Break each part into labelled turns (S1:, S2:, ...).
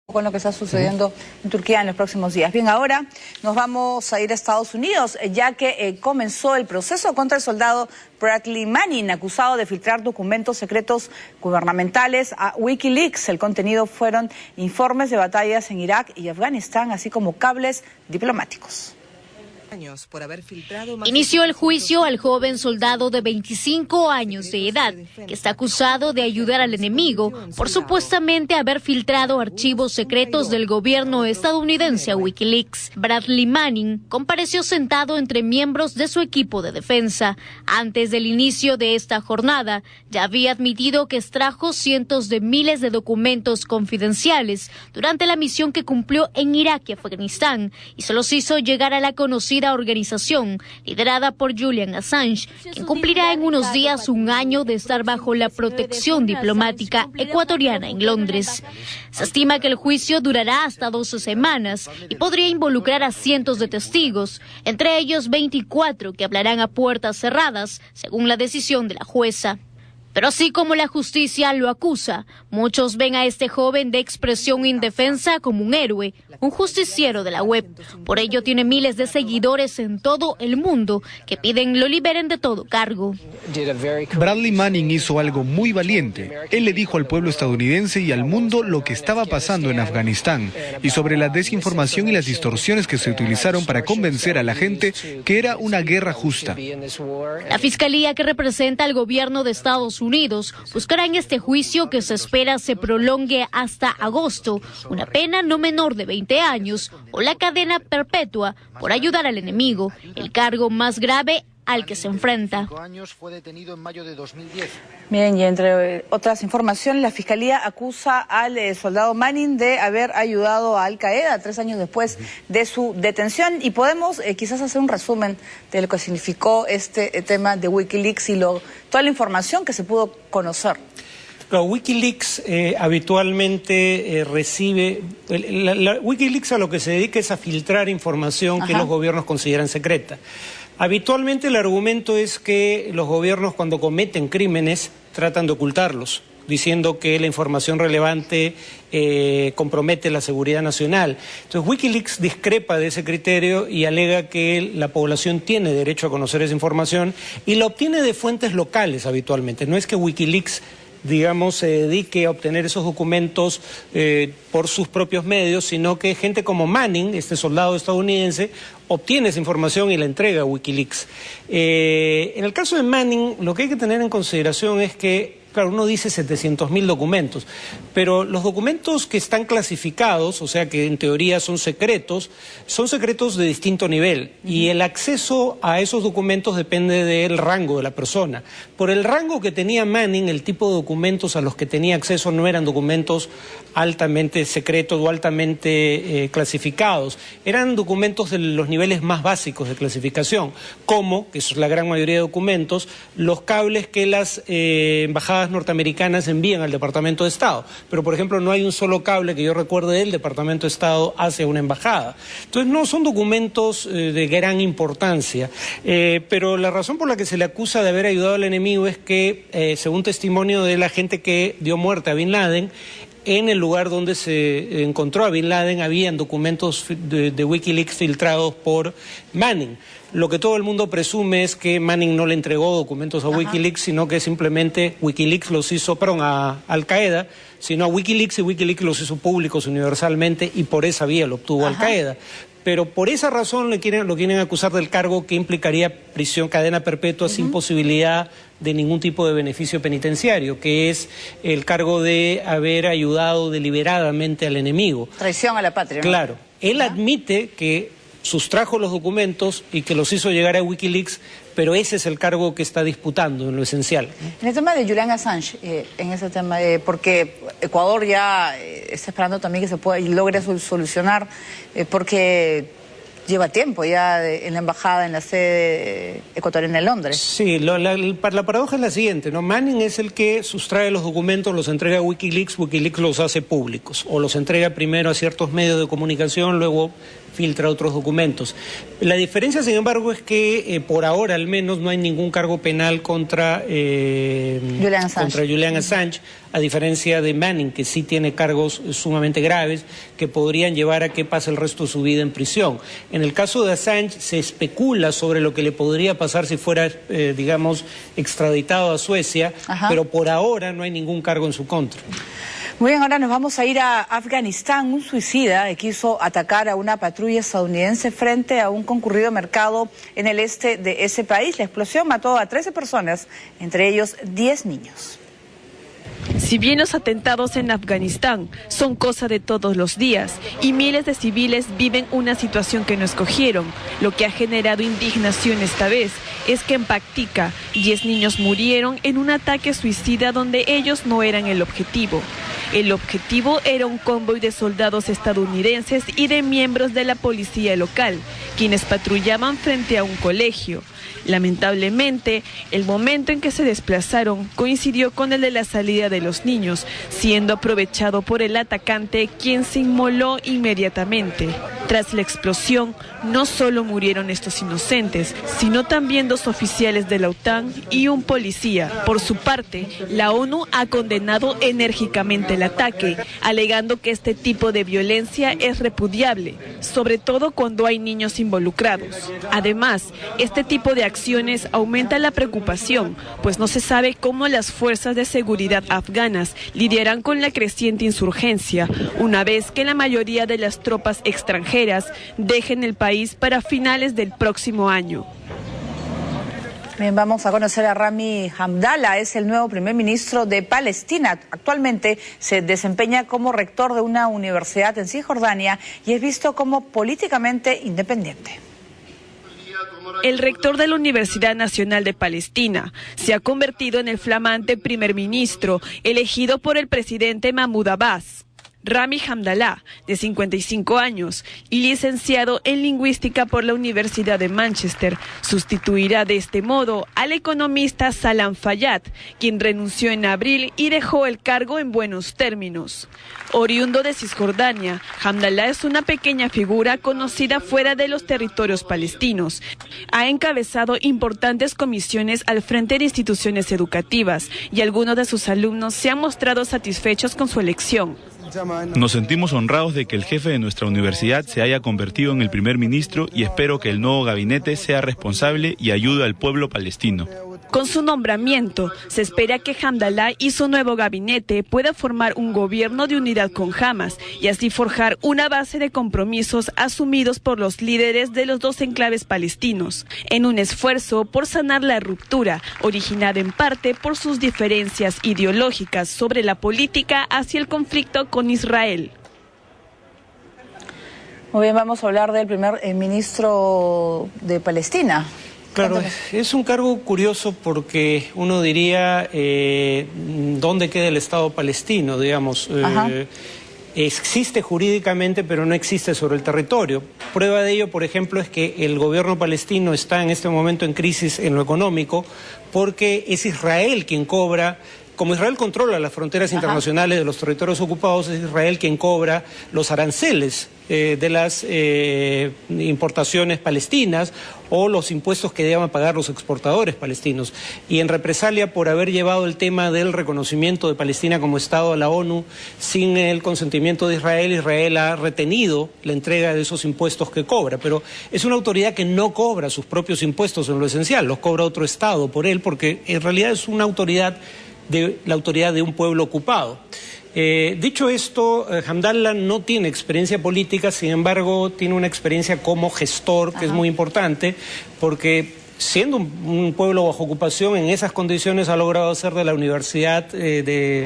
S1: con lo que está sucediendo en Turquía en los próximos días. Bien, ahora nos vamos a ir a Estados Unidos, ya que comenzó el proceso contra el soldado Bradley Manning, acusado de filtrar documentos secretos gubernamentales a Wikileaks. El contenido fueron informes de batallas en Irak y Afganistán, así como cables diplomáticos.
S2: Inició el juicio al joven soldado de 25 años de edad, que está acusado de ayudar al enemigo por supuestamente haber filtrado archivos secretos del gobierno estadounidense a Wikileaks. Bradley Manning compareció sentado entre miembros de su equipo de defensa. Antes del inicio de esta jornada, ya había admitido que extrajo cientos de miles de documentos confidenciales durante la misión que cumplió en Irak y Afganistán, y se los hizo llegar a la conocida organización liderada por Julian Assange, quien cumplirá en unos días un año de estar bajo la protección diplomática ecuatoriana en Londres. Se estima que el juicio durará hasta 12 semanas y podría involucrar a cientos de testigos, entre ellos 24 que hablarán a puertas cerradas, según la decisión de la jueza. Pero así como la justicia lo acusa, muchos ven a este joven de expresión indefensa como un héroe, un justiciero de la web. Por ello tiene miles de seguidores en todo el mundo que piden lo liberen de todo cargo.
S3: Bradley Manning hizo algo muy valiente. Él le dijo al pueblo estadounidense y al mundo lo que estaba pasando en Afganistán y sobre la desinformación y las distorsiones que se utilizaron para convencer a la gente que era una guerra justa.
S2: La fiscalía, que representa al gobierno de Estados Unidos, buscará en este juicio, que se espera se prolongue hasta agosto, una pena no menor de 20 años o la cadena perpetua por ayudar al enemigo, el cargo más grave al que se enfrenta.
S1: Bien, y entre otras informaciones, la Fiscalía acusa al soldado Manning de haber ayudado a Al Qaeda 3 años después de su detención. Y podemos quizás hacer un resumen de lo que significó este tema de Wikileaks y toda la información que se pudo conocer.
S4: Wikileaks habitualmente recibe... Wikileaks a lo que se dedica es a filtrar información que los gobiernos consideran secreta. Habitualmente el argumento es que los gobiernos, cuando cometen crímenes, tratan de ocultarlos, diciendo que la información relevante compromete la seguridad nacional. Entonces Wikileaks discrepa de ese criterio y alega que la población tiene derecho a conocer esa información y la obtiene de fuentes locales habitualmente. No es que Wikileaks, digamos, se dedique a obtener esos documentos por sus propios medios, sino que gente como Manning, este soldado estadounidense, obtiene esa información y la entrega a Wikileaks. En el caso de Manning, lo que hay que tener en consideración es que, claro, uno dice 700.000 documentos, pero los documentos que están clasificados, o sea que en teoría son secretos de distinto nivel, y el acceso a esos documentos depende del rango de la persona. Por el rango que tenía Manning, el tipo de documentos a los que tenía acceso no eran documentos altamente secretos o altamente clasificados, eran documentos de los niveles más básicos de clasificación, como, que es la gran mayoría de documentos, los cables que las embajadas norteamericanas envían al Departamento de Estado. Pero, por ejemplo, no hay un solo cable que yo recuerde del Departamento de Estado hacia una embajada. Entonces, no son documentos de gran importancia. Pero la razón por la que se le acusa de haber ayudado al enemigo es que, según testimonio de la gente que dio muerte a Bin Laden, en el lugar donde se encontró a Bin Laden habían documentos de Wikileaks filtrados por Manning. Lo que todo el mundo presume es que Manning no le entregó documentos a Wikileaks, sino que simplemente Wikileaks los hizo, a Al Qaeda, sino a Wikileaks, y Wikileaks los hizo públicos universalmente y por esa vía lo obtuvo Al Qaeda. Pero por esa razón lo quieren acusar del cargo que implicaría prisión, cadena perpetua sin posibilidad de ningún tipo de beneficio penitenciario, que es el cargo de haber ayudado deliberadamente al enemigo.
S1: Traición a la patria, ¿no?
S4: Claro. Él admite que sustrajo los documentos y que los hizo llegar a Wikileaks, pero ese es el cargo que está disputando en lo esencial.
S1: En el tema de Julian Assange, en ese tema, porque Ecuador ya está esperando también que se pueda y logre solucionar, porque lleva tiempo ya en la embajada, en la sede ecuatoriana en Londres.
S4: Sí, la paradoja es la siguiente, ¿no? Manning es el que sustrae los documentos, los entrega a Wikileaks, Wikileaks los hace públicos, o los entrega primero a ciertos medios de comunicación, luego filtra otros documentos. La diferencia, sin embargo, es que por ahora al menos no hay ningún cargo penal contra Julian Assange, a diferencia de Manning, que sí tiene cargos sumamente graves que podrían llevar a que pase el resto de su vida en prisión. En el caso de Assange se especula sobre lo que le podría pasar si fuera, digamos, extraditado a Suecia, pero por ahora no hay ningún cargo en su contra.
S1: Muy bien, ahora nos vamos a ir a Afganistán. Un suicida quiso atacar a una patrulla estadounidense frente a un concurrido mercado en el este de ese país. La explosión mató a 13 personas, entre ellos 10 niños.
S5: Si bien los atentados en Afganistán son cosa de todos los días y miles de civiles viven una situación que no escogieron, lo que ha generado indignación esta vez es que en Paktika 10 niños murieron en un ataque suicida donde ellos no eran el objetivo. El objetivo era un convoy de soldados estadounidenses y de miembros de la policía local, quienes patrullaban frente a un colegio. Lamentablemente, el momento en que se desplazaron coincidió con el de la salida de los niños, siendo aprovechado por el atacante, quien se inmoló inmediatamente. Tras la explosión, no solo murieron estos inocentes, sino también 2 oficiales de la OTAN y un policía. Por su parte, la ONU ha condenado enérgicamente el ataque, alegando que este tipo de violencia es repudiable, sobre todo cuando hay niños involucrados. Además, este tipo de acciones aumenta la preocupación, pues no se sabe cómo las fuerzas de seguridad afganas lidiarán con la creciente insurgencia, una vez que la mayoría de las tropas extranjeras dejen el país para finales del próximo año.
S1: Bien, vamos a conocer a Rami Hamdallah, es el nuevo primer ministro de Palestina. Actualmente se desempeña como rector de una universidad en Cisjordania y es visto como políticamente independiente.
S5: El rector de la Universidad Nacional de Palestina se ha convertido en el flamante primer ministro elegido por el presidente Mahmoud Abbas. Rami Hamdallah, de 55 años y licenciado en lingüística por la Universidad de Manchester, sustituirá de este modo al economista Salam Fayyad, quien renunció en abril y dejó el cargo en buenos términos. Oriundo de Cisjordania, Hamdallah es una pequeña figura conocida fuera de los territorios palestinos. Ha encabezado importantes comisiones al frente de instituciones educativas y algunos de sus alumnos se han mostrado satisfechos con su elección.
S6: Nos sentimos honrados de que el jefe de nuestra universidad se haya convertido en el primer ministro y espero que el nuevo gabinete sea responsable y ayude al pueblo palestino.
S5: Con su nombramiento, se espera que Hamdallah y su nuevo gabinete puedan formar un gobierno de unidad con Hamas y así forjar una base de compromisos asumidos por los líderes de los 2 enclaves palestinos, en un esfuerzo por sanar la ruptura, originada en parte por sus diferencias ideológicas sobre la política hacia el conflicto con Israel.
S1: Muy bien, vamos a hablar del primer ministro de Palestina.
S4: Claro, es un cargo curioso porque uno diría, ¿dónde queda el Estado palestino? Digamos, existe jurídicamente, pero no existe sobre el territorio. Prueba de ello, por ejemplo, es que el gobierno palestino está en este momento en crisis en lo económico porque es Israel quien cobra. Como Israel controla las fronteras internacionales de los territorios ocupados, es Israel quien cobra los aranceles de las importaciones palestinas o los impuestos que deben pagar los exportadores palestinos. Y en represalia por haber llevado el tema del reconocimiento de Palestina como Estado a la ONU sin el consentimiento de Israel, Israel ha retenido la entrega de esos impuestos que cobra. Pero es una autoridad que no cobra sus propios impuestos en lo esencial, los cobra otro Estado por él, porque en realidad es una autoridad de la autoridad de un pueblo ocupado. Dicho esto, Hamdallah no tiene experiencia política, sin embargo tiene una experiencia como gestor que es muy importante, porque siendo un pueblo bajo ocupación en esas condiciones ha logrado hacer de la Universidad de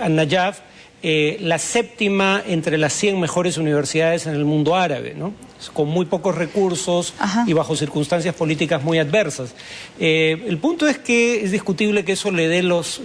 S4: An-Najaf la 7ª entre las 100 mejores universidades en el mundo árabe, ¿no? Con muy pocos recursos y bajo circunstancias políticas muy adversas. El punto es que es discutible que eso le dé los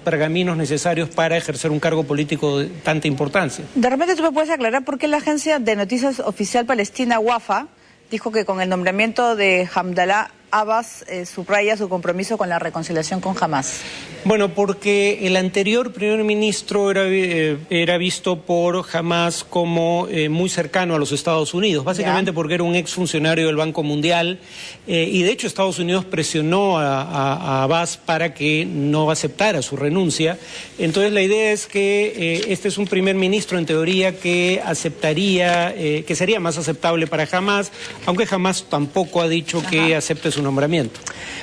S4: pergaminos necesarios para ejercer un cargo político de tanta importancia.
S1: De repente tú me puedes aclarar por qué la agencia de noticias oficial palestina Wafa dijo que con el nombramiento de Hamdallah Abbas subraya su compromiso con la reconciliación con Hamas.
S4: Bueno, porque el anterior primer ministro era visto por Hamas como muy cercano a los Estados Unidos, básicamente porque era un exfuncionario del Banco Mundial y de hecho Estados Unidos presionó a Abbas para que no aceptara su renuncia. Entonces la idea es que este es un primer ministro en teoría que aceptaría, que sería más aceptable para Hamas, aunque Hamas tampoco ha dicho que acepte su nombramiento.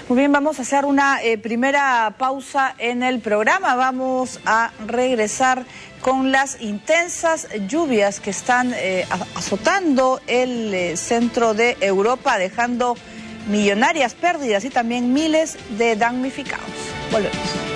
S1: Muy bien, vamos a hacer una primera pausa en el programa. Vamos a regresar con las intensas lluvias que están azotando el centro de Europa, dejando millonarias pérdidas y también miles de damnificados. Volvemos.